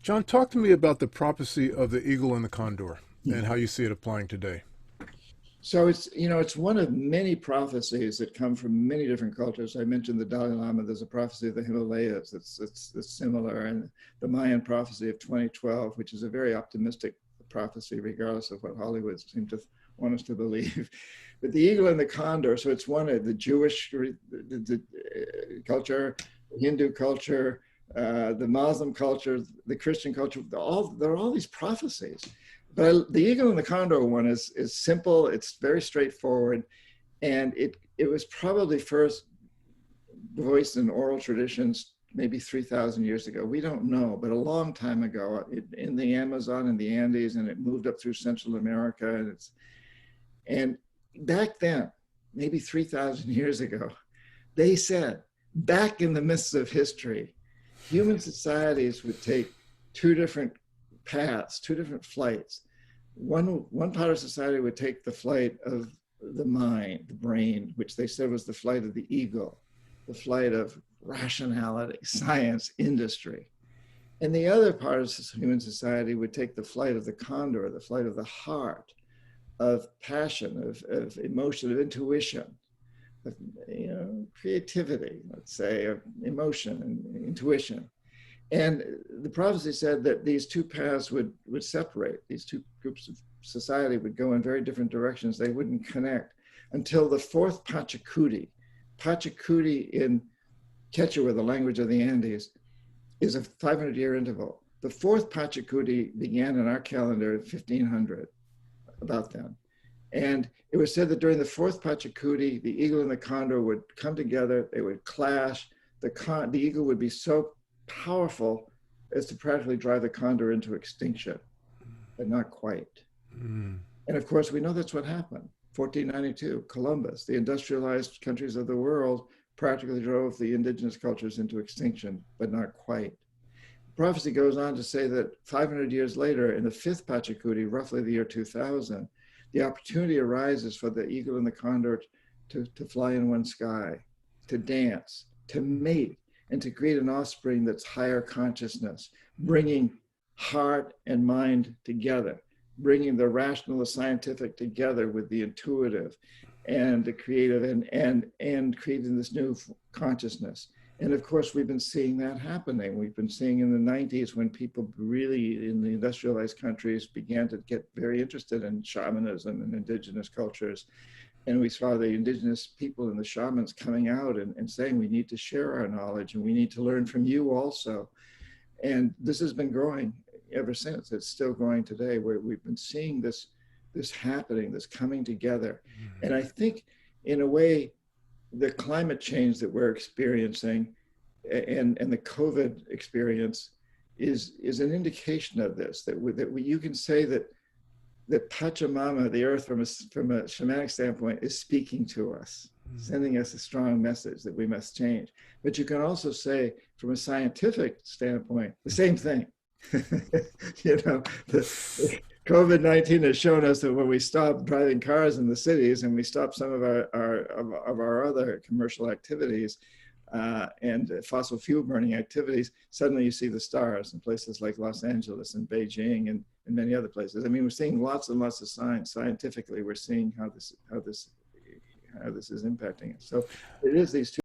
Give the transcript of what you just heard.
John, talk to me about the prophecy of the eagle and the condor and how you see it applying today. So it's one of many prophecies that come from many different cultures. I mentioned the Dalai Lama. There's a prophecy of the Himalayas that's similar, and the Mayan prophecy of 2012, which is a very optimistic prophecy, regardless of what Hollywood seems to want us to believe. But the eagle and the condor. So it's one of the Jewish culture, the Hindu culture, the Muslim culture, the Christian culture. There are all these prophecies. But the eagle and the condor one is simple. It's very straightforward, and it was probably first voiced in oral traditions maybe 3,000 years ago. We don't know, but a long time ago in the Amazon and the Andes, and it moved up through Central America, and back then, maybe 3,000 years ago, they said back in the midst of history, human societies would take two different paths, two different flights. One part of society would take the flight of the mind, the brain, which they said was the flight of the ego, the flight of rationality, science, industry. And the other part of human society would take the flight of the condor, the flight of the heart, of passion, of emotion, of intuition, of creativity, let's say, of emotion and intuition. And the prophecy said that these two paths would separate. These two groups of society would go in very different directions. They wouldn't connect until the fourth Pachacuti. Pachacuti in Quechua, the language of the Andes, is a 500-year interval. The fourth Pachacuti began in our calendar in 1500, about then. And it was said that during the fourth Pachacuti, the eagle and the condor would come together, they would clash. The eagle would be so powerful as to practically drive the condor into extinction, but not quite. Mm. And of course, we know that's what happened. 1492, Columbus, the industrialized countries of the world practically drove the indigenous cultures into extinction, but not quite. Prophecy goes on to say that 500 years later, in the fifth Pachacuti, roughly the year 2000, the opportunity arises for the eagle and the condor to fly in one sky, to dance, to mate, and to create an offspring that's higher consciousness, bringing heart and mind together, bringing the rational, the scientific together with the intuitive and the creative, and creating this new consciousness. And of course, we've been seeing that happening. We've been seeing in the 90s when people really in the industrialized countries began to get very interested in shamanism and indigenous cultures. And we saw the indigenous people and the shamans coming out and saying, we need to share our knowledge and we need to learn from you also. And this has been growing ever since. It's still growing today, where we've been seeing this happening, this coming together. Mm-hmm. And I think in a way, the climate change that we're experiencing and the COVID experience is an indication of this, that you can say that Pachamama, the earth from a shamanic standpoint, is speaking to us, sending us a strong message that we must change. But you can also say from a scientific standpoint, the same thing. COVID-19 has shown us that when we stop driving cars in the cities and we stop some of our other commercial activities and fossil fuel burning activities, suddenly you see the stars in places like Los Angeles and Beijing and many other places. I mean, we're seeing lots and lots of science. Scientifically, we're seeing how this is impacting us. So it is these two